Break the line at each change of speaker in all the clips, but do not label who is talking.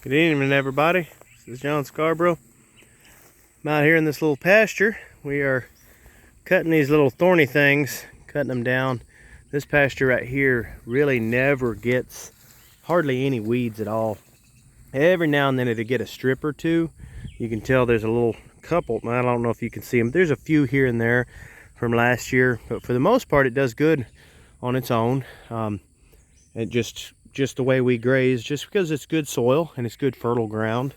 Good evening, everybody. This is John Scarborough. I'm out here in this little pasture. We are cutting these little thorny things, cutting them down. This pasture right here really never gets hardly any weeds at all. Every now and then it'll get a strip or two. You can tell there's a little couple. I don't know if you can see them. There's a few here and there from last year, but for the most part it does good on its own. It just the way we graze, just because it's good soil and it's good fertile ground.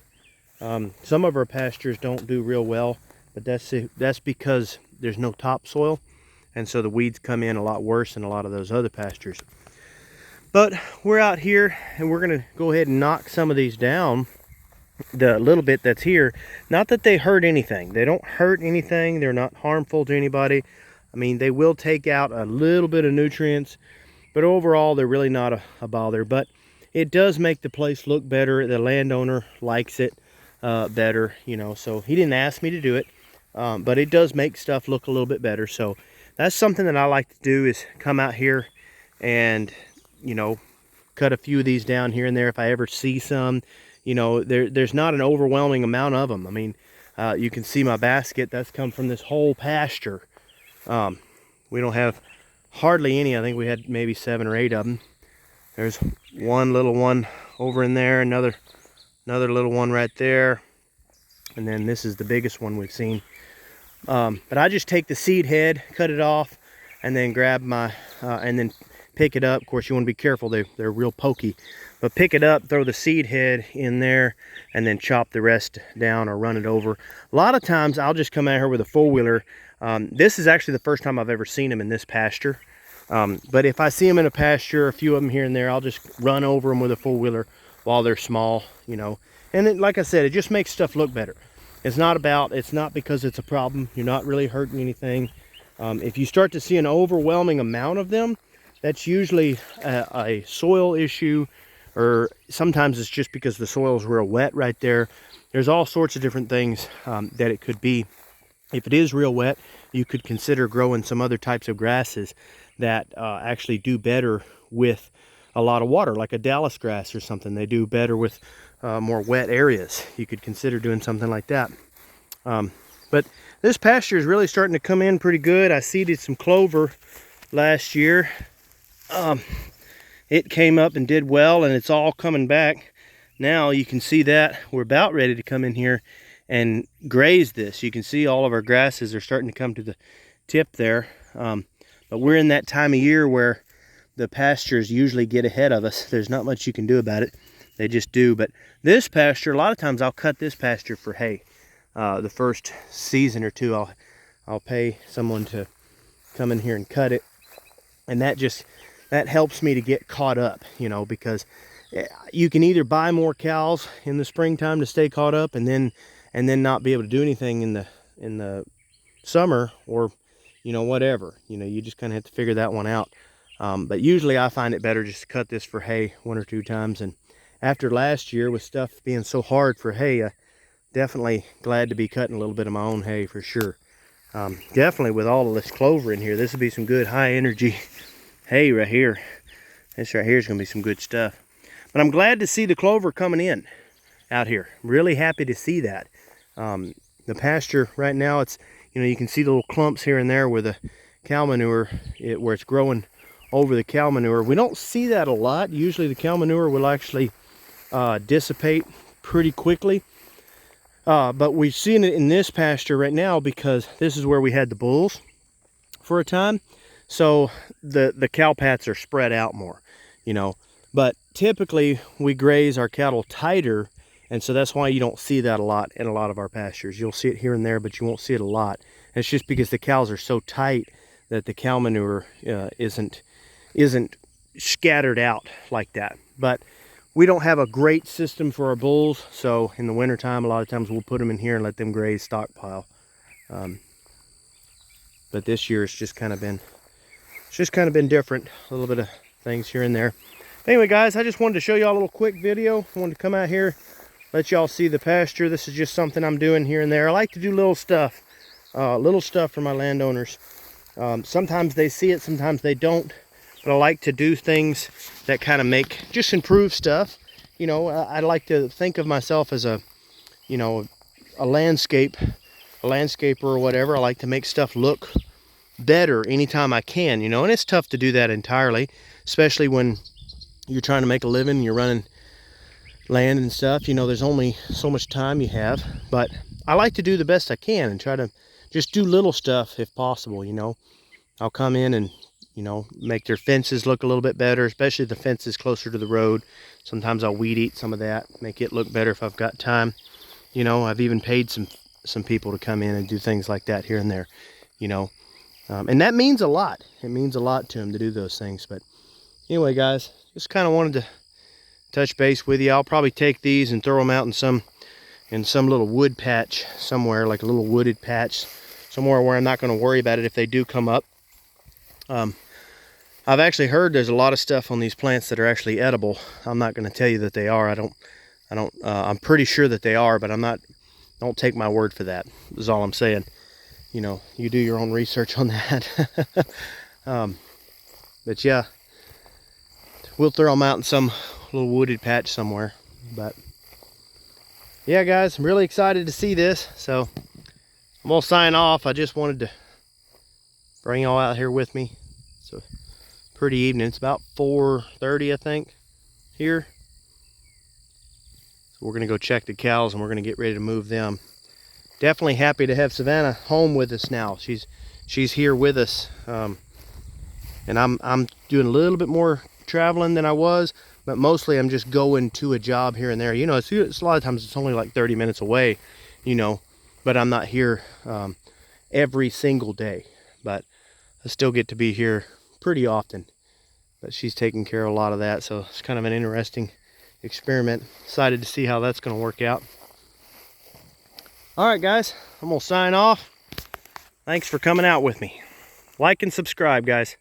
Some of our pastures don't do real well, but that's because there's no topsoil, and so the weeds come in a lot worse than a lot of those other pastures. But we're out here and we're gonna go ahead and knock some of these down, the little bit that's here. Not that they hurt anything. They don't hurt anything. They're not harmful to anybody. I mean, they will take out a little bit of nutrients, but overall they're really not a bother. But it does make the place look better. The landowner likes it better, you know, so he didn't ask me to do it, but it does make stuff look a little bit better. So that's something that I like to do, is come out here and, you know, cut a few of these down here and there if I ever see some. You know, there's not an overwhelming amount of them. I mean, you can see my basket. That's come from this whole pasture. We don't have hardly any. I think we had maybe 7 or 8 of them. There's one little one over in there, another little one right there, and then this is the biggest one we've seen. But I just take the seed head, cut it off, and then grab my and then pick it up. Of course, you want to be careful, they're real pokey, but pick it up, throw the seed head in there, and then chop the rest down or run it over. A lot of times I'll just come out here with a four-wheeler. This is actually the first time I've ever seen them in this pasture, but if I see them in a pasture, a few of them here and there, I'll just run over them with a four-wheeler while they're small, you know. And then, like I said, it just makes stuff look better. It's not because it's a problem. You're not really hurting anything. If you start to see an overwhelming amount of them, that's usually a soil issue, or sometimes it's just because the soil is real wet right there. There's all sorts of different things that it could be. If it is real wet, you could consider growing some other types of grasses that actually do better with a lot of water, like a Dallas grass or something. They do better with more wet areas. You could consider doing something like that. But this pasture is really starting to come in pretty good. I seeded some clover last year. It came up and did well, and it's all coming back. Now you can see that we're about ready to come in here and graze this. You can see all of our grasses are starting to come to the tip there. But we're in that time of year where the pastures usually get ahead of us. There's not much you can do about it. They just do. But this pasture, a lot of times I'll cut this pasture for hay. The first season or two, I'll pay someone to come in here and cut it. And that helps me to get caught up, you know, because you can either buy more cows in the springtime to stay caught up and then not be able to do anything in the summer, or, you know, whatever. You know, you just kind of have to figure that one out. But usually I find it better just to cut this for hay 1 or 2 times. And after last year, with stuff being so hard for hay, definitely glad to be cutting a little bit of my own hay for sure. Definitely with all of this clover in here, this would be some good high energy hay right here. This right here is going to be some good stuff. But I'm glad to see the clover coming in out here. Really happy to see that. The pasture right now, it's, you know, you can see the little clumps here and there where the cow manure, where it's growing over the cow manure. We don't see that a lot. Usually the cow manure will actually dissipate pretty quickly. But we've seen it in this pasture right now because this is where we had the bulls for a time. So the cow pats are spread out more, you know. But typically we graze our cattle tighter, and so that's why you don't see that a lot in a lot of our pastures. You'll see it here and there, but you won't see it a lot. And it's just because the cows are so tight that the cow manure isn't scattered out like that. But we don't have a great system for our bulls, so in the wintertime, a lot of times we'll put them in here and let them graze stockpile. But this year it's just kind of been different. A little bit of things here and there. Anyway, guys, I just wanted to show y'all a little quick video. I wanted to come out here, let y'all see the pasture. This is just something I'm doing here and there. I like to do little stuff for my landowners. Sometimes they see it, sometimes they don't. But I like to do things that kind of just improve stuff. you know, I like to think of myself as a, you know, a landscaper or whatever. I like to make stuff look better anytime I can, you know, and it's tough to do that entirely, especially when you're trying to make a living and you're running land and stuff. You know, there's only so much time you have, but I like to do the best I can and try to just do little stuff if possible. You know, I'll come in and, you know, make their fences look a little bit better, especially the fences closer to the road. Sometimes I'll weed eat some of that, make it look better if I've got time. You know, I've even paid some people to come in and do things like that here and there, you know. And that means a lot. It means a lot to them to do those things. But anyway, guys, just kind of wanted to touch base with you. I'll probably take these and throw them out in some little wood patch somewhere, like a little wooded patch somewhere where I'm not going to worry about it if they do come up. I've actually heard there's a lot of stuff on these plants that are actually edible. I'm not going to tell you that they are. I'm pretty sure that they are, but don't take my word for that, is all I'm saying. You know, you do your own research on that. But yeah, we'll throw them out in some little wooded patch somewhere. But yeah, guys, I'm really excited to see this. So I'm gonna sign off. I just wanted to bring y'all out here with me. It's a pretty evening. It's about 4:30, I think, here. So we're gonna go check the cows and we're gonna get ready to move them. Definitely happy to have Savannah home with us now. She's here with us, and I'm doing a little bit more traveling than I was, but mostly I'm just going to a job here and there. You know, it's a lot of times it's only like 30 minutes away, you know, but I'm not here every single day. But I still get to be here pretty often. But she's taking care of a lot of that, so it's kind of an interesting experiment. Excited to see how that's going to work out. All right, guys, I'm gonna sign off. Thanks for coming out with me. Like and subscribe, guys.